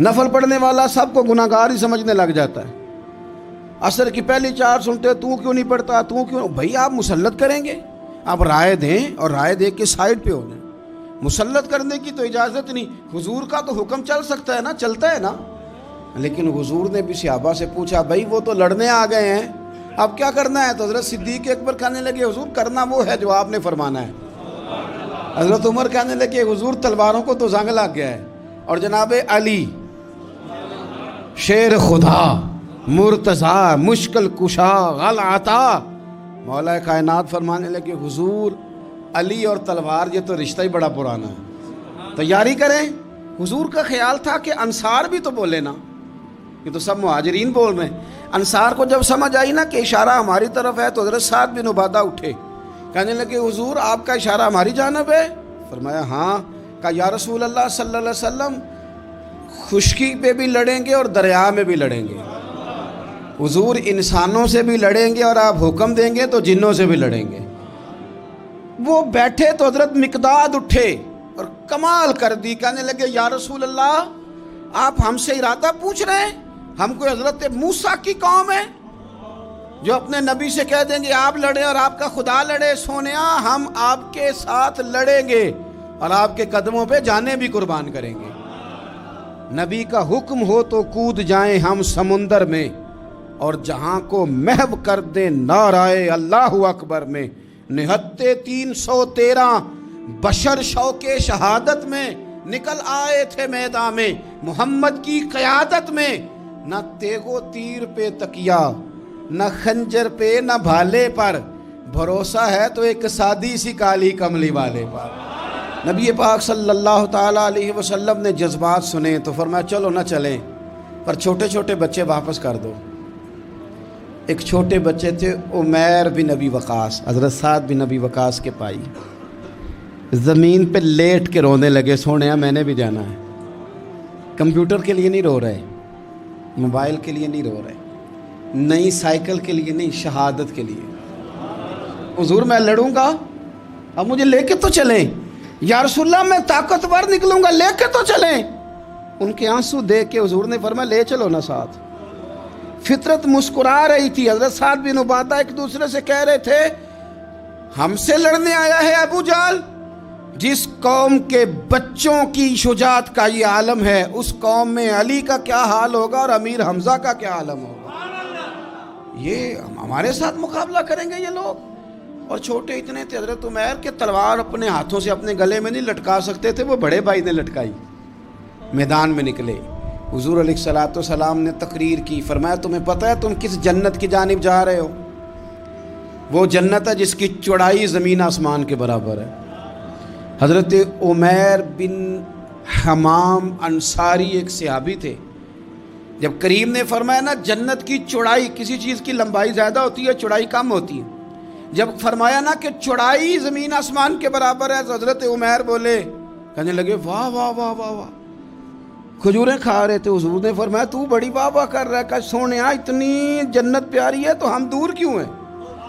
نفل پڑھنے والا سب کو گناہگار ہی سمجھنے لگ جاتا ہے. عصر کی پہلی 4 سنتے تو کیوں نہیں پڑھتا, تو کیوں. بھائی آپ مسلط کریں گے, آپ رائے دیں اور رائے دے کے سائڈ پہ ہو جائیں. مسلط کرنے کی تو اجازت نہیں. حضور کا تو حکم چل سکتا ہے نا, چلتا ہے نا. لیکن حضور نے بھی صحابہ سے پوچھا, بھائی وہ تو لڑنے آ گئے ہیں, اب کیا کرنا ہے؟ تو حضرت صدیق اکبر کہنے لگے, حضور کرنا وہ ہے جو آپ نے فرمانا ہے. حضرت عمر کہنے لگے, حضور تلواروں کو تو زنگ لگ گیا ہے. اور جناب علی شیر خدا مرتضیٰ مشکل کشا غل عطا مولا کائنات فرمانے لگے, حضور علی اور تلوار یہ تو رشتہ ہی بڑا پرانا ہے, تیاری کریں. حضور کا خیال تھا کہ انصار بھی تو بولے نا, یہ تو سب مہاجرین بول رہے ہیں. انصار کو جب سمجھ آئی نا کہ اشارہ ہماری طرف ہے تو حضرت سعد بن عبادہ اٹھے, کہنے لگے, حضور آپ کا اشارہ ہماری جانب ہے؟ فرمایا ہاں. کہا یا رسول اللہ صلی اللہ علیہ وسلم خشکی پہ بھی لڑیں گے اور دریا میں بھی لڑیں گے. حضور انسانوں سے بھی لڑیں گے اور آپ حکم دیں گے تو جنوں سے بھی لڑیں گے. وہ بیٹھے تو حضرت مقداد اٹھے اور کمال کر دی, کہنے لگے, یا رسول اللہ آپ ہم سے ارادہ پوچھ رہے ہیں؟ ہم کوئی حضرت موسیٰ کی قوم ہے جو اپنے نبی سے کہہ دیں گے آپ لڑیں اور آپ کا خدا لڑے؟ سونیا ہم آپ کے ساتھ لڑیں گے اور آپ کے قدموں پہ جانیں بھی قربان کریں گے. نبی کا حکم ہو تو کود جائیں ہم سمندر میں اور جہاں کو محو کر دیں نعرہ اللہ اکبر میں. نہتے 313 بشر شوق شہادت میں نکل آئے تھے میدان میں محمد کی قیادت میں. نہ تیغ و تیر پہ تکیا, نہ خنجر پہ, نہ بھالے پر, بھروسہ ہے تو ایک سادی سی کالی کملی والے پر. نبی پاک صلی اللہ تعالیٰ علیہ وسلم نے جذبات سنے تو فرمایا چلو نہ چلیں, پر چھوٹے چھوٹے بچے واپس کر دو. ایک چھوٹے بچے تھے عمیر بن ابی وقاص, حضرت سعد بن ابی وقاص کے بھائی, زمین پہ لیٹ کے رونے لگے, سونے میں نے بھی جانا ہے. کمپیوٹر کے لیے نہیں رو رہے, موبائل کے لیے نہیں رو رہے, نئی سائیکل کے لیے نہیں, شہادت کے لیے. حضور میں لڑوں گا, اب مجھے لے کے تو چلیں. یا رسول اللہ میں طاقتور نکلوں گا, لے کے تو چلیں. ان کے آنسو دیکھ کے حضور نے فرمایا لے چلو نا ساتھ. فطرت مسکرا رہی تھی. حضرت سعد بن عبادہ ایک دوسرے سے کہہ رہے تھے, ہم سے لڑنے آیا ہے ابو جہل, جس قوم کے بچوں کی شجاعت کا یہ عالم ہے, اس قوم میں علی کا کیا حال ہوگا اور امیر حمزہ کا کیا عالم ہوگا. یہ ہمارے ساتھ مقابلہ کریں گے یہ لوگ. اور چھوٹے اتنے تھے حضرت عمیر کے تلوار اپنے ہاتھوں سے اپنے گلے میں نہیں لٹکا سکتے تھے, وہ بڑے بھائی نے لٹکائی. میدان میں نکلے, حضور علیہ الصلوۃ والسلام نے تقریر کی, فرمایا تمہیں پتہ ہے تم کس جنت کی جانب جا رہے ہو؟ وہ جنت ہے جس کی چوڑائی زمین آسمان کے برابر ہے. حضرت عمیر بن حمام انصاری ایک صحابی تھے. جب کریم نے فرمایا نا جنت کی چوڑائی, کسی چیز کی لمبائی زیادہ ہوتی ہے چوڑائی کم ہوتی ہے, جب فرمایا نا کہ چوڑائی زمین آسمان کے برابر ہے تو حضرت عمیر بولے, کہنے لگے واہ واہ واہ واہ واہ. کھجوریں کھا رہے تھے, حضور نے فرمایا تو بڑی واہ واہ کر رہا ہے, کہ سونے اتنی جنت پیاری ہے تو ہم دور کیوں ہیں,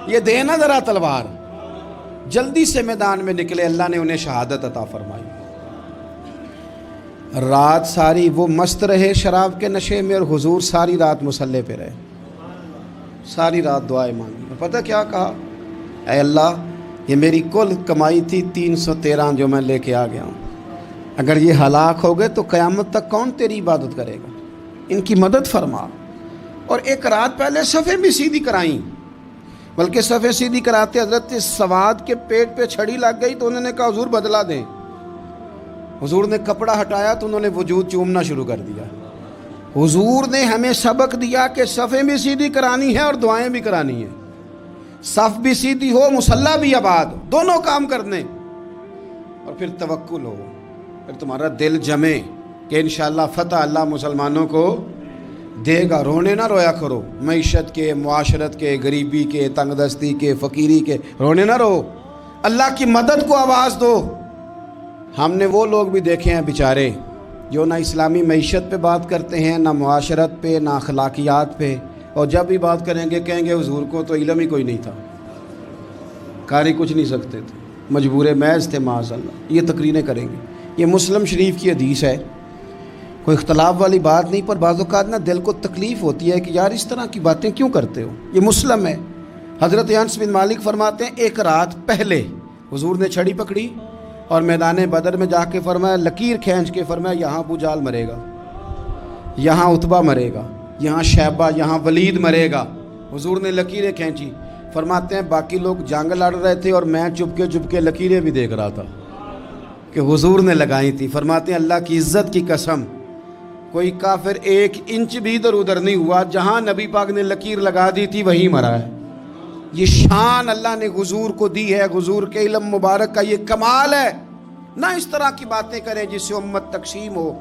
یہ دے نا ذرا تلوار. جلدی سے میدان میں نکلے, اللہ نے انہیں شہادت عطا فرمائی. رات ساری وہ مست رہے شراب کے نشے میں, اور حضور ساری رات مصلی پہ رہے, ساری رات دعائیں مانگی. پتہ کیا کہا, اے اللہ یہ میری کل کمائی تھی 313 جو میں لے کے آ گیا ہوں, اگر یہ ہلاک ہو گئے تو قیامت تک کون تیری عبادت کرے گا, ان کی مدد فرما. اور ایک رات پہلے صفیں بھی سیدھی کرائیں, بلکہ صفیں سیدھی کراتے حضرت سواد کے پیٹ پہ چھڑی لگ گئی تو انہوں نے کہا حضور بدلا دیں. حضور نے کپڑا ہٹایا تو انہوں نے وجود چومنا شروع کر دیا. حضور نے ہمیں سبق دیا کہ صفیں بھی سیدھی کرانی ہے اور دعائیں بھی کرانی ہیں. صف بھی سیدھی ہو, مصلی بھی آباد, دونوں کام کرنے, اور پھر توکل ہو, پھر تمہارا دل جمے کہ انشاءاللہ فتح اللہ مسلمانوں کو دے گا. رونے نہ رویا کرو, معیشت کے, معاشرت کے, غریبی کے, تنگ دستی کے, فقیری کے, رونے نہ رہو, اللہ کی مدد کو آواز دو. ہم نے وہ لوگ بھی دیکھے ہیں بیچارے جو نہ اسلامی معیشت پہ بات کرتے ہیں, نہ معاشرت پہ, نہ اخلاقیات پہ, اور جب بھی بات کریں گے کہیں گے حضور کو تو علم ہی کوئی نہیں تھا, قاری کچھ نہیں سکتے تھے, مجبور محض تھے معاذ اللہ. یہ تقریریں کریں گے. یہ مسلم شریف کی حدیث ہے. کوئی اختلاف والی بات نہیں، پر بعض اوقات نا دل کو تکلیف ہوتی ہے کہ یار اس طرح کی باتیں کیوں کرتے ہو۔ یہ مسلم ہے۔ حضرت انس بن مالک فرماتے ہیں ایک رات پہلے حضور نے چھڑی پکڑی اور میدان بدر میں جا کے فرمایا، لکیر کھینچ کے فرمایا یہاں ابو جال مرے گا، یہاں عتبہ مرے گا، یہاں شیبہ، یہاں ولید مرے گا۔ حضور نے لکیریں کھینچی۔ فرماتے ہیں باقی لوگ جنگ لڑ رہے تھے اور میں چپ کے لکیریں بھی دیکھ رہا تھا کہ حضور نے لگائی تھی۔ فرماتے ہیں اللہ کی عزت کی قسم کوئی کافر 1 انچ بھی ادھر ادھر نہیں ہوا، جہاں نبی پاک نے لکیر لگا دی تھی وہیں مرا ہے۔ یہ شان اللہ نے حضور کو دی ہے، حضور کے علم مبارک کا یہ کمال ہے۔ نہ اس طرح کی باتیں کریں جس سے امت تقسیم ہو۔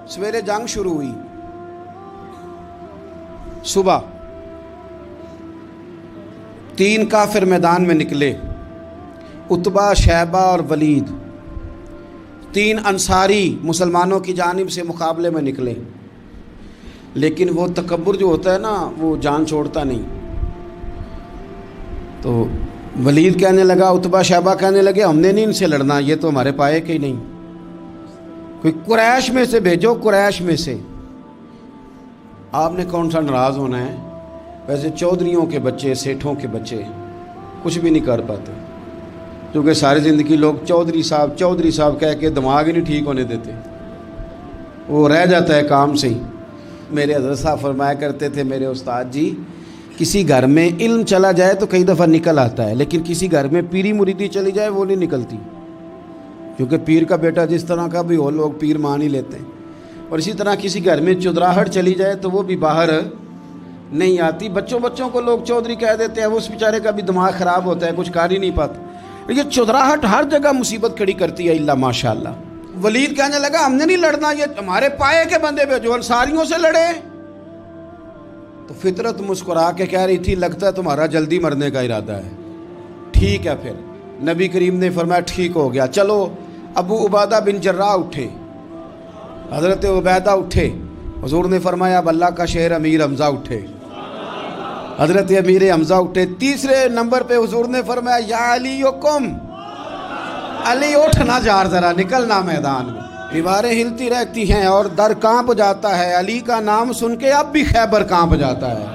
سویرے جنگ شروع ہوئی، صبح 3 کافر میدان میں نکلے، عتبہ، شیبہ اور ولید۔ 3 انصاری مسلمانوں کی جانب سے مقابلے میں نکلے، لیکن وہ تکبر جو ہوتا ہے نا وہ جان چھوڑتا نہیں۔ تو ولید کہنے لگا، عتبہ شیبہ کہنے لگے ہم نے نہیں ان سے لڑنا، یہ تو ہمارے پائے کے ہی نہیں، کوئی قریش میں سے بھیجو، قریش میں سے۔ آپ نے کون سا ناراض ہونا ہے؟ ویسے چودھریوں کے بچے، سیٹھوں کے بچے کچھ بھی نہیں کر پاتے، کیونکہ ساری زندگی لوگ چودھری صاحب کہہ کے دماغ ہی نہیں ٹھیک ہونے دیتے، وہ رہ جاتا ہے کام سے ہی۔ میرے حضرت صاحب فرمایا کرتے تھے، میرے استاد جی، کسی گھر میں علم چلا جائے تو کئی دفعہ نکل آتا ہے، لیکن کسی گھر میں پیری مریدی چلی جائے وہ نہیں نکلتی، کیونکہ پیر کا بیٹا جس طرح کا بھی ہو لوگ پیر مان ہی لیتے ہیں۔ اور اسی طرح کسی گھر میں چودراہٹ چلی جائے تو وہ بھی باہر نہیں آتی۔ بچوں کو لوگ چودھری کہہ دیتے ہیں، وہ اس بیچارے کا بھی دماغ خراب ہوتا ہے، کچھ کر ہی نہیں پاتا۔ یہ چودراہٹ ہر جگہ مصیبت کھڑی کرتی ہے، اللہ ماشاء اللہ۔ ولید کہنے لگا ہم نے نہیں لڑنا، یہ ہمارے پائے کے بندے پہ جو انصاریوں سے لڑے۔ تو فطرت مسکرا کے کہہ رہی تھی لگتا ہے تمہارا جلدی مرنے کا ارادہ ہے، ٹھیک ہے۔ پھر نبی کریم نے فرمایا ٹھیک ہو گیا، چلو۔ ابو عبیدہ بن جراح اٹھے، حضرت عبیدہ اٹھے، حضور نے فرمایا اب اللہ کا شہر امیر حمزہ اٹھے، حضرت امیر حمزہ اٹھے۔ تیسرے نمبر پہ حضور نے فرمایا یا علی یکم، علی اٹھنا جار ذرا نکلنا میدان میں۔ دیواریں ہلتی رہتی ہیں اور در کانپ جاتا ہے، علی کا نام سن کے اب بھی خیبر کانپ جاتا ہے۔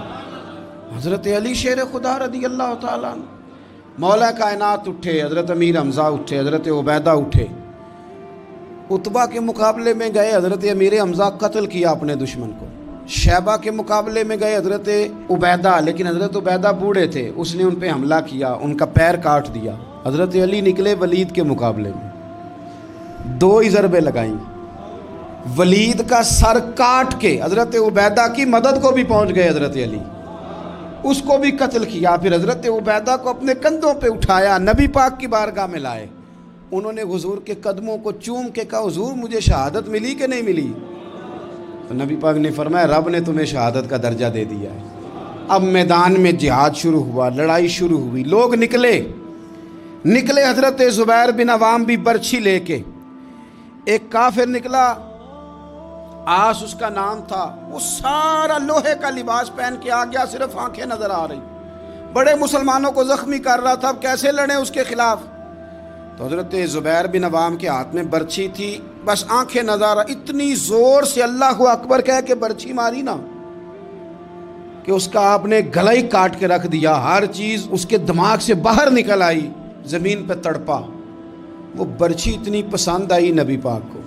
حضرت علی شیر خدا رضی اللہ تعالیٰ عنہ، مولا کائنات اٹھے، حضرت امیر حمزہ اٹھے، حضرت عبیدہ اٹھے۔ عتبہ کے مقابلے میں گئے، حضرت امیر حمزہ قتل کیا اپنے دشمن کو۔ شیبہ کے مقابلے میں گئے حضرت عبیدہ، لیکن حضرت عبیدہ بوڑھے تھے، اس نے ان پہ حملہ کیا، ان کا پیر کاٹ دیا۔ حضرت علی نکلے ولید کے مقابلے میں، 2 ہی ضربیں لگائیں، ولید کا سر کاٹ کے حضرت عبیدہ کی مدد کو بھی پہنچ گئے حضرت علی، اس کو بھی قتل کیا۔ پھر حضرت عبیدہ کو اپنے کندھوں پہ اٹھایا، نبی پاک کی بارگاہ میں لائے، انہوں نے حضور کے قدموں کو چوم کے کہا حضور مجھے شہادت ملی کہ نہیں ملی؟ تو نبی پاک نے فرمایا رب نے تمہیں شہادت کا درجہ دے دیا ہے۔ اب میدان میں جہاد شروع ہوا، لڑائی شروع ہوئی، لوگ نکلے۔ حضرت زبیر بن عوام بھی برچھی لے کے، ایک کافر نکلا، آس اس کا نام تھا، وہ سارا لوہے کا لباس پہن کے آ گیا، صرف آنکھیں نظر آ رہی، بڑے مسلمانوں کو زخمی کر رہا تھا، اب کیسے لڑیں اس کے خلاف؟ تو حضرت زبیر بن عوام کے ہاتھ میں برچھی تھی، بس آنکھیں نظر، اتنی زور سے اللہ اکبر کہہ کے برچھی ماری نا کہ اس کا آپ نے گلا ہی کاٹ کے رکھ دیا، ہر چیز اس کے دماغ سے باہر نکل آئی، زمین پہ تڑپا۔ وہ برچھی اتنی پسند آئی نبی پاک کو،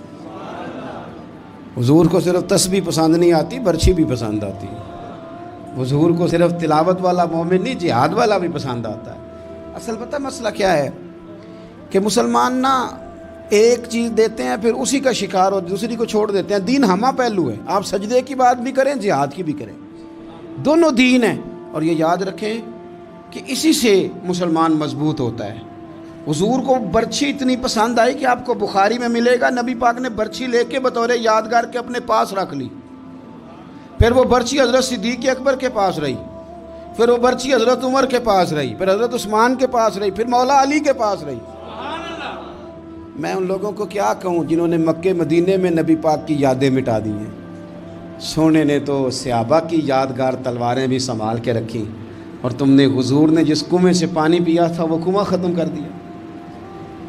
حضور کو صرف تسبیح پسند نہیں آتی، برچھی بھی پسند آتی۔ حضور کو صرف تلاوت والا مومن نہیں، جہاد والا بھی پسند آتا ہے۔ اصل پتہ مسئلہ کیا ہے کہ مسلمان نا ایک چیز دیتے ہیں پھر اسی کا شکار ہو، دوسری کو چھوڑ دیتے ہیں۔ دین ہمہ پہلو ہے، آپ سجدے کی بات بھی کریں، جہاد کی بھی کریں، دونوں دین ہیں۔ اور یہ یاد رکھیں کہ اسی سے مسلمان مضبوط ہوتا ہے۔ حضور کو برچھی اتنی پسند آئی کہ آپ کو بخاری میں ملے گا، نبی پاک نے برچھی لے کے بطور یادگار کے اپنے پاس رکھ لی، پھر وہ برچھی حضرت صدیق اکبر کے پاس رہی، پھر وہ برچھی حضرت عمر کے پاس رہی، پھر حضرت عثمان کے پاس رہی، پھر مولا علی کے پاس رہی۔ میں ان لوگوں کو کیا کہوں جنہوں نے مکے مدینے میں نبی پاک کی یادیں مٹا دی ہیں۔ سونے نے تو صحابہ کی یادگار تلواریں بھی سنبھال کے رکھی، اور تم نے حضور نے جس کنویں سے پانی پیا تھا وہ کنواں ختم کر دیا،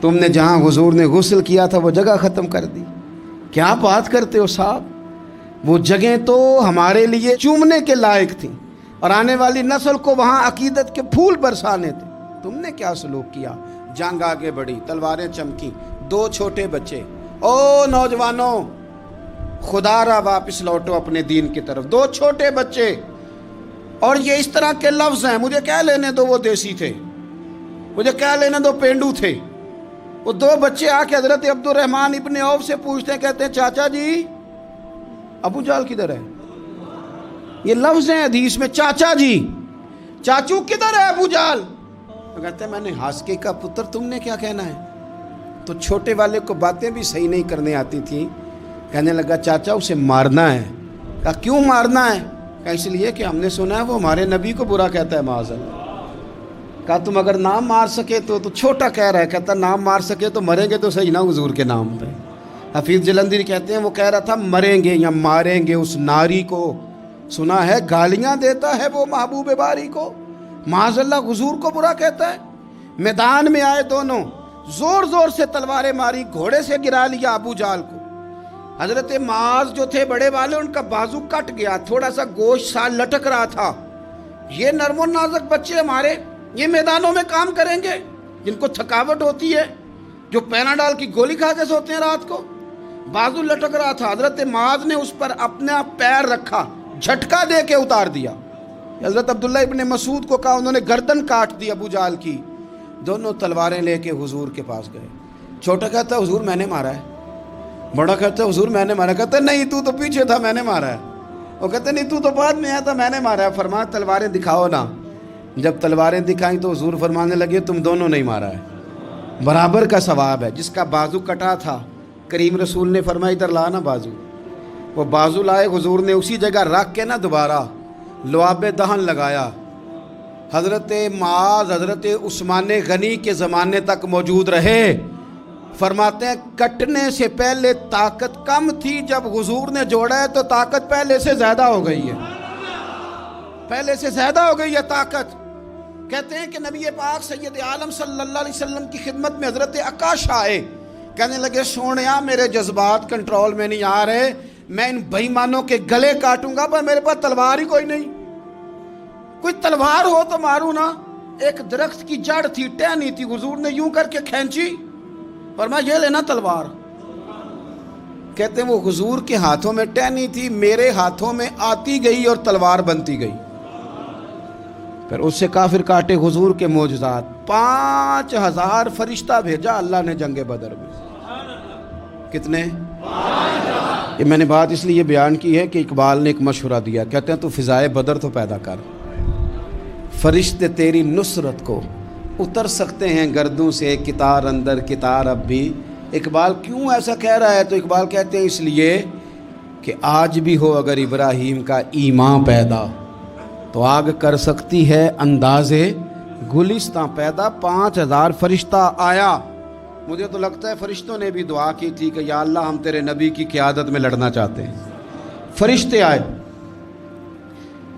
تم نے جہاں حضور نے غسل کیا تھا وہ جگہ ختم کر دی۔ کیا بات کرتے ہو صاحب، وہ جگہیں تو ہمارے لیے چومنے کے لائق تھیں اور آنے والی نسل کو وہاں عقیدت کے پھول برسانے تھے. تم نے کیا سلوک کیا؟ جنگ آگے بڑھی، تلواریں چمکی، 2 چھوٹے بچے. او نوجوانوں، خدا را واپس لوٹو اپنے دین کی طرف. 2 چھوٹے بچے، اور یہ اس طرح کے لفظ ہیں. مجھے کیا لینے دو وہ دیسی تھے، مجھے کیا لینے دو پینڈو تھے. وہ 2 بچے آ کے حضرت عبد الرحمن ابن عوف سے پوچھتے ہیں، کہتے ہیں چاچا جی ابو جہل کدھر ہے؟ یہ لفظ ہیں حدیث میں، چاچا جی، چاچو کدھر ہے ابو جہل؟ وہ کہتے ہیں میں نے ہاسکے کا پتر، تم نے کیا کہنا ہے؟ تو چھوٹے والے کو باتیں بھی صحیح نہیں کرنے آتی تھیں. کہنے لگا چاچا اسے مارنا ہے. کہا کیوں مارنا ہے؟ کہا اس لیے کہ ہم نے سنا ہے وہ ہمارے نبی کو برا کہتا ہے معاذ اللہ. کہا تم اگر نام مار سکے تو چھوٹا کہہ رہا ہے، کہتا نام مار سکے تو مریں گے تو صحیح نا حضور کے نام پہ. حفیظ جلندری کہتے ہیں وہ کہہ رہا تھا مریں گے یا ماریں گے اس ناری کو، سنا ہے گالیاں دیتا ہے وہ محبوب باری کو. معاذ اللہ حضور کو برا کہتا ہے. میدان میں آئے دونوں، زور زور سے تلواریں ماری، گھوڑے سے گرا لیا ابو جہل کو. حضرت معاذ جو تھے بڑے والے، ان کا بازو کٹ گیا، تھوڑا سا گوشت سا لٹک رہا تھا. یہ نرم و نازک بچے ہمارے، یہ میدانوں میں کام کریں گے، جن کو تھکاوٹ ہوتی ہے، جو پیناڈال کی گولی کھا کے سوتے ہیں رات کو. بازو لٹک رہا تھا، حضرت معاذ نے اس پر اپنا پیر رکھا، جھٹکا دے کے اتار دیا. حضرت عبداللہ ابن مسعود کو کہا، انہوں نے گردن کاٹ دی ابو جہل کی. دونوں تلواریں لے کے حضور کے پاس گئے. چھوٹا کہتا ہے حضور میں نے مارا ہے، بڑا کہتا ہے حضور میں نے مارا. کہتا ہے نہیں تو پیچھے تھا، میں نے مارا ہے. وہ کہتے نہیں تو بعد میں آیا تھا، میں نے مارا ہے. فرمایا تلواریں دکھاؤ نا. جب تلواریں دکھائیں تو حضور فرمانے لگے تم دونوں نہیں مارا ہے، برابر کا ثواب ہے. جس کا بازو کٹا تھا کریم رسول نے فرمایا ادھر لا نا بازو. وہ بازو لائے، حضور نے اسی جگہ رکھ کے نا دوبارہ لعاب دہن لگایا. حضرت معاذ حضرت عثمان غنی کے زمانے تک موجود رہے. فرماتے ہیں کٹنے سے پہلے طاقت کم تھی، جب حضور نے جوڑا ہے تو طاقت پہلے سے زیادہ ہو گئی ہے، پہلے سے زیادہ ہو گئی ہے طاقت. کہتے ہیں کہ نبی پاک سید عالم صلی اللہ علیہ وسلم کی خدمت میں حضرت عکاش آئے. کہنے لگے سونیا میرے جذبات کنٹرول میں نہیں آ رہے، میں ان بے ایمانوں کے گلے کاٹوں گا، پر میرے پاس تلوار ہی کوئی نہیں. کوئی تلوار ہو تو ماروں نا. ایک درخت کی جڑ تھی، ٹہنی تھی، حضور نے یوں کر کے کھینچی، فرمایا یہ لینا تلوار. کہتے ہیں وہ حضور کے ہاتھوں میں ٹہنی تھی، میرے ہاتھوں میں آتی گئی اور تلوار بنتی گئی. پھر اس سے کافر کاٹے حضور کے معجزات. 5000 فرشتہ بھیجا اللہ نے جنگ بدر میں. کتنے؟ یہ میں نے بات اس لیے بیان کی ہے کہ اقبال نے ایک مشورہ دیا. کہتے ہیں تو فضائے بدر تو پیدا کر، فرشتے تیری نصرت کو اتر سکتے ہیں گردوں سے، کتار اندر کتار اب بھی. اقبال کیوں ایسا کہہ رہا ہے؟ تو اقبال کہتے ہیں اس لیے کہ آج بھی ہو اگر ابراہیم کا ایمان پیدا تو آگ کر سکتی ہے انداز گلستاں پیدا. 5000 فرشتہ آیا. مجھے تو لگتا ہے فرشتوں نے بھی دعا کی تھی کہ یا اللہ ہم تیرے نبی کی قیادت میں لڑنا چاہتے ہیں. فرشتے آئے.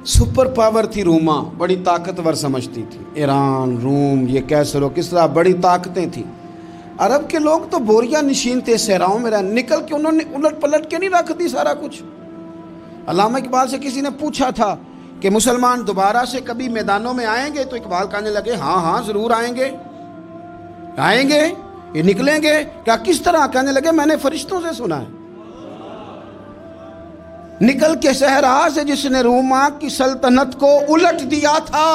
سپر پاور تھی روما، بڑی طاقتور سمجھتی تھی. ایران، روم، یہ کیسر و کسرا بڑی طاقتیں تھیں. عرب کے لوگ تو بوریاں نشین تھے صحراؤں میں، نکل کے انہوں نے الٹ پلٹ کے نہیں رکھ دی سارا کچھ. علامہ اقبال سے کسی نے پوچھا تھا کہ مسلمان دوبارہ سے کبھی میدانوں میں آئیں گے؟ تو اقبال کہنے لگے ہاں ہاں ضرور آئیں گے، آئیں گے، یہ نکلیں گے. کیا کس طرح؟ کہنے لگے میں نے فرشتوں سے سنا ہے. نکل کے صحرا سے جس نے روما کی سلطنت کو الٹ دیا تھا،